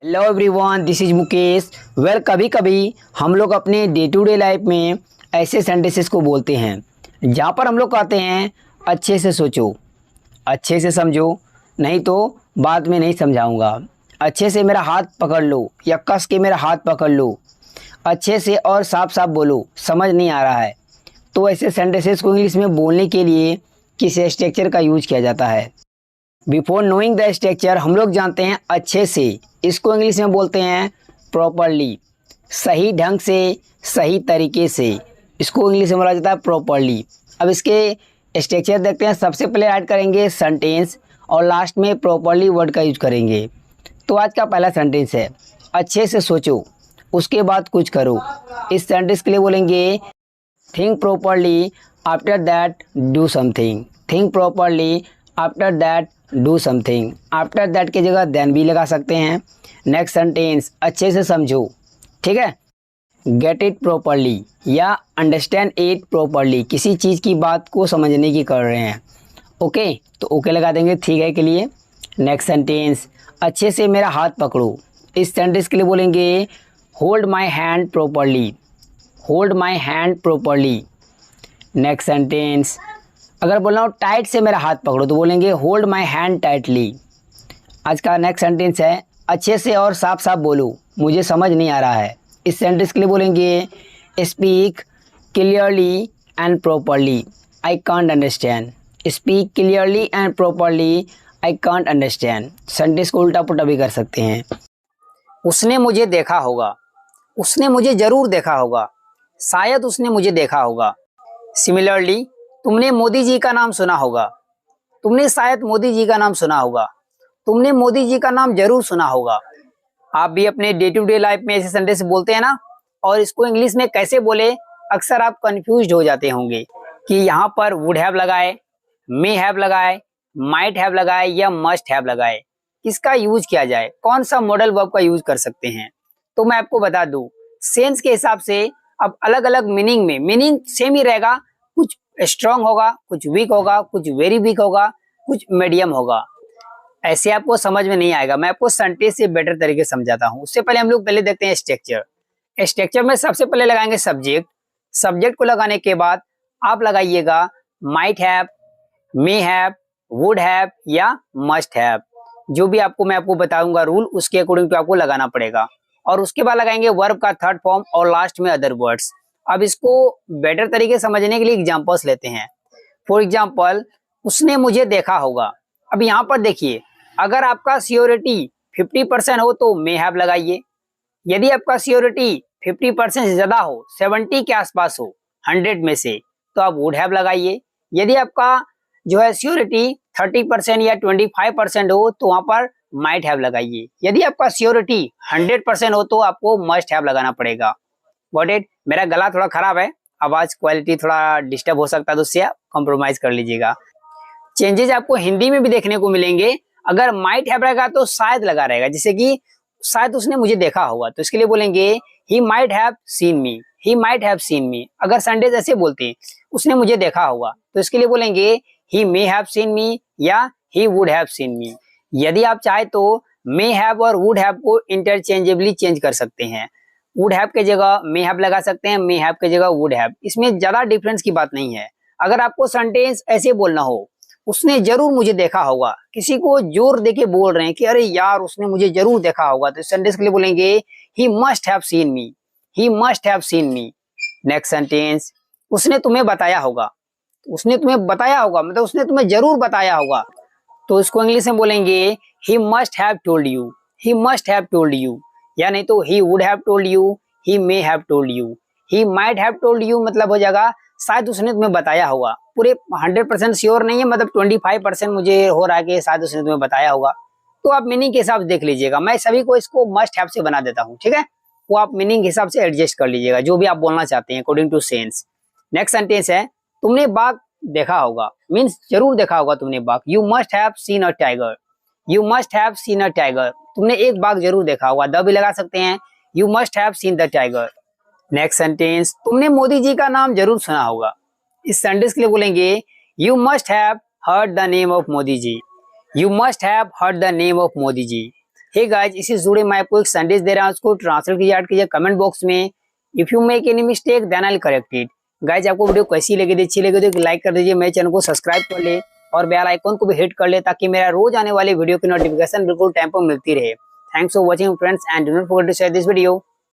Hello everyone, this is Mukesh. कभी कभी हम लोग अपने डे टू डे लाइफ में ऐसे सेंटेंसेस को बोलते हैं जहाँ पर हम लोग कहते हैं अच्छे से सोचो, अच्छे से समझो, नहीं तो बाद में नहीं समझाऊंगा, अच्छे से मेरा हाथ पकड़ लो या कस के मेरा हाथ पकड़ लो, अच्छे से और साफ साफ बोलो, समझ नहीं आ रहा है। तो ऐसे सेंटेंसेस को इंग्लिश में बोलने के लिए किस स्ट्रक्चर का यूज किया जाता है। बिफोर नोइंग द स्ट्रक्चर हम लोग जानते हैं अच्छे से, इसको इंग्लिश में बोलते हैं प्रॉपरली, सही ढंग से, सही तरीके से, इसको इंग्लिश में बोला जाता है प्रॉपरली। अब इसके स्ट्रक्चर देखते हैं। सबसे पहले ऐड करेंगे सेंटेंस और लास्ट में प्रॉपरली वर्ड का यूज करेंगे। तो आज का पहला सेंटेंस है अच्छे से सोचो उसके बाद कुछ करो। इस सेंटेंस के लिए बोलेंगे think properly after that do something. Think properly after that do something. After that की जगह देन भी लगा सकते हैं। नेक्स्ट सेंटेंस अच्छे से समझो, ठीक है। गेट इट प्रॉपरली या अंडरस्टैंड इट प्रॉपरली, किसी चीज़ की बात को समझने की कर रहे हैं। ओके, तो ओके लगा देंगे ठीक है के लिए। नेक्स्ट सेंटेंस अच्छे से मेरा हाथ पकड़ो। इस सेंटेंस के लिए बोलेंगे hold my hand properly. Hold my hand properly. Next sentence अगर बोलना हो टाइट से मेरा हाथ पकड़ो तो बोलेंगे होल्ड माई हैंड टाइटली। आज का नेक्स्ट सेंटेंस है अच्छे से और साफ साफ बोलो, मुझे समझ नहीं आ रहा है। इस सेंटेंस के लिए बोलेंगे speak clearly and properly, I can't understand. Speak clearly and properly, I can't understand. Sentence को उल्टा पुल्टा भी कर सकते हैं। उसने मुझे देखा होगा, उसने मुझे ज़रूर देखा होगा, शायद उसने मुझे देखा होगा। सिमिलरली तुमने मोदी जी का नाम सुना होगा, तुमने शायद मोदी जी का नाम सुना होगा, तुमने मोदी जी का नाम जरूर सुना होगा। आप भी अपने डे टू डे लाइफ में ऐसे सेंटेंस बोलते हैं ना, और इसको इंग्लिश में कैसे बोले अक्सर आप कंफ्यूज हो जाते होंगे कि यहाँ पर वुड हैव लगाए, मे हैव लगाए, माइट हैव लगाए या मस्ट हैव लगाए, किसका यूज किया जाए, कौन सा मॉडल वर्ब का यूज कर सकते हैं। तो मैं आपको बता दूं सेंस के हिसाब से अब अलग अलग मीनिंग में मीनिंग सेम ही रहेगा, कुछ स्ट्रांग होगा, कुछ वीक होगा, कुछ वेरी वीक होगा, कुछ मीडियम होगा। ऐसे आपको समझ में नहीं आएगा, मैं आपको सेंटेंस से बेटर तरीके से समझाता हूँ। उससे पहले हम लोग पहले देखते हैं स्ट्रक्चर। स्ट्रक्चर में सबसे पहले लगाएंगे सब्जेक्ट। सब्जेक्ट को लगाने के बाद आप लगाइएगा might have, may have, would have या मस्ट हैव। जो भी मैं आपको बताऊंगा रूल, उसके अकॉर्डिंग तो आपको लगाना पड़ेगा। और उसके बाद लगाएंगे वर्ब का थर्ड फॉर्म और लास्ट में अदर वर्ड्स। अब इसको बेटर तरीके से समझने के लिए एग्जांपल्स लेते हैं। फॉर एग्जांपल उसने मुझे देखा होगा। अब यहाँ पर देखिए, अगर आपका सियोरिटी 50% हो तो मे हैव लगाइए। यदि आपका सियोरिटी 50% से ज्यादा हो, 70 के आसपास हो 100 में से, तो आप वुड हैव लगाइए। यदि आपका जो है सियोरिटी 30% या 25% हो तो वहां पर माइट हैव लगाइए। यदि आपका सियोरिटी 100% हो तो आपको मस्ट हैव लगाना पड़ेगा। Got it. मेरा गला थोड़ा खराब है, आवाज क्वालिटी थोड़ा डिस्टर्ब हो सकता है, तो उससे आप कॉम्प्रोमाइज कर लीजिएगा। चेंजेस आपको हिंदी में भी देखने को मिलेंगे। अगर माइट हैव रहेगा तो शायद लगा रहेगा, जैसे कि शायद उसने मुझे देखा होगा, तो इसके लिए बोलेंगे he might have seen me. He might have seen मी। अगर संडेज ऐसे बोलते हैं उसने मुझे देखा होगा, तो इसके लिए बोलेंगे ही मे हैव सीन मी या ही वुड हैव सीन मी। यदि आप चाहे तो मे हैव और वुड हैव को इंटरचेंजेबली चेंज कर सकते हैं। वुड हैव के जगह मे हैव लगा सकते हैं, मे हैव के जगह वुड हैव। इसमें ज्यादा डिफरेंस की बात नहीं है। अगर आपको सेंटेंस ऐसे बोलना हो उसने जरूर मुझे देखा होगा, किसी को जोर देके बोल रहे हैं कि अरे यार उसने मुझे जरूर देखा होगा, तो सेंटेंस के लिए बोलेंगे he must have seen me. He must have seen me. Next sentence उसने तुम्हें बताया होगा। उसने तुम्हें बताया होगा मतलब उसने तुम्हें जरूर बताया होगा, तो इसको इंग्लिश में बोलेंगे he must have told you. He must have told you. या नहीं तो he would have told you, he may have told you. He might have told you मतलब हो जाएगा शायद उसने तुम्हें बताया होगा। पूरे 100% श्योर नहीं है, मतलब 25% मुझे हो रहा है कि शायद उसने तुम्हें बताया होगा। तो आप मीनिंग के हिसाब से देख लीजिएगा। मैं सभी को इसको मस्ट हैव से बना देता हूँ, ठीक है। वो आप मीनिंग के हिसाब से एडजस्ट कर लीजिएगा, जो भी आप बोलना चाहते हैं according to sense. Next sentence है तुमने बाघ देखा होगा, मीन्स जरूर देखा होगा तुमने बाघ। You must have seen a tiger. You must have seen a tiger. तुमने एक बाघ जरूर देखा होगा, द भी लगा सकते हैं। You must have seen the tiger. Next sentence तुमने मोदी जी का नाम जरूर सुना होगा। इस सेंटेंस के लिए बोलेंगे you must have heard the name of Modi ji. You must have heard the name of Modi ji. Hey guys, इसी से जुड़े मैं आपको एक संदेश दे रहा हूँ, उसको ट्रांसलेट कीजिए, ऐड कीजिए कमेंट बॉक्स में। If you make any mistake then I will correct it. Guys, आपको वीडियो कैसी लगी, अच्छी लगी तो एक लाइक कर दीजिए, मेरे चैनल को सब्सक्राइब कर ले और बेल आइकन को भी हिट कर ले, ताकि मेरा रोज आने वाली वीडियो की नोटिफिकेशन बिल्कुल टाइम पर मिलती रहे। Thanks for watching friends and do not forget to share this video.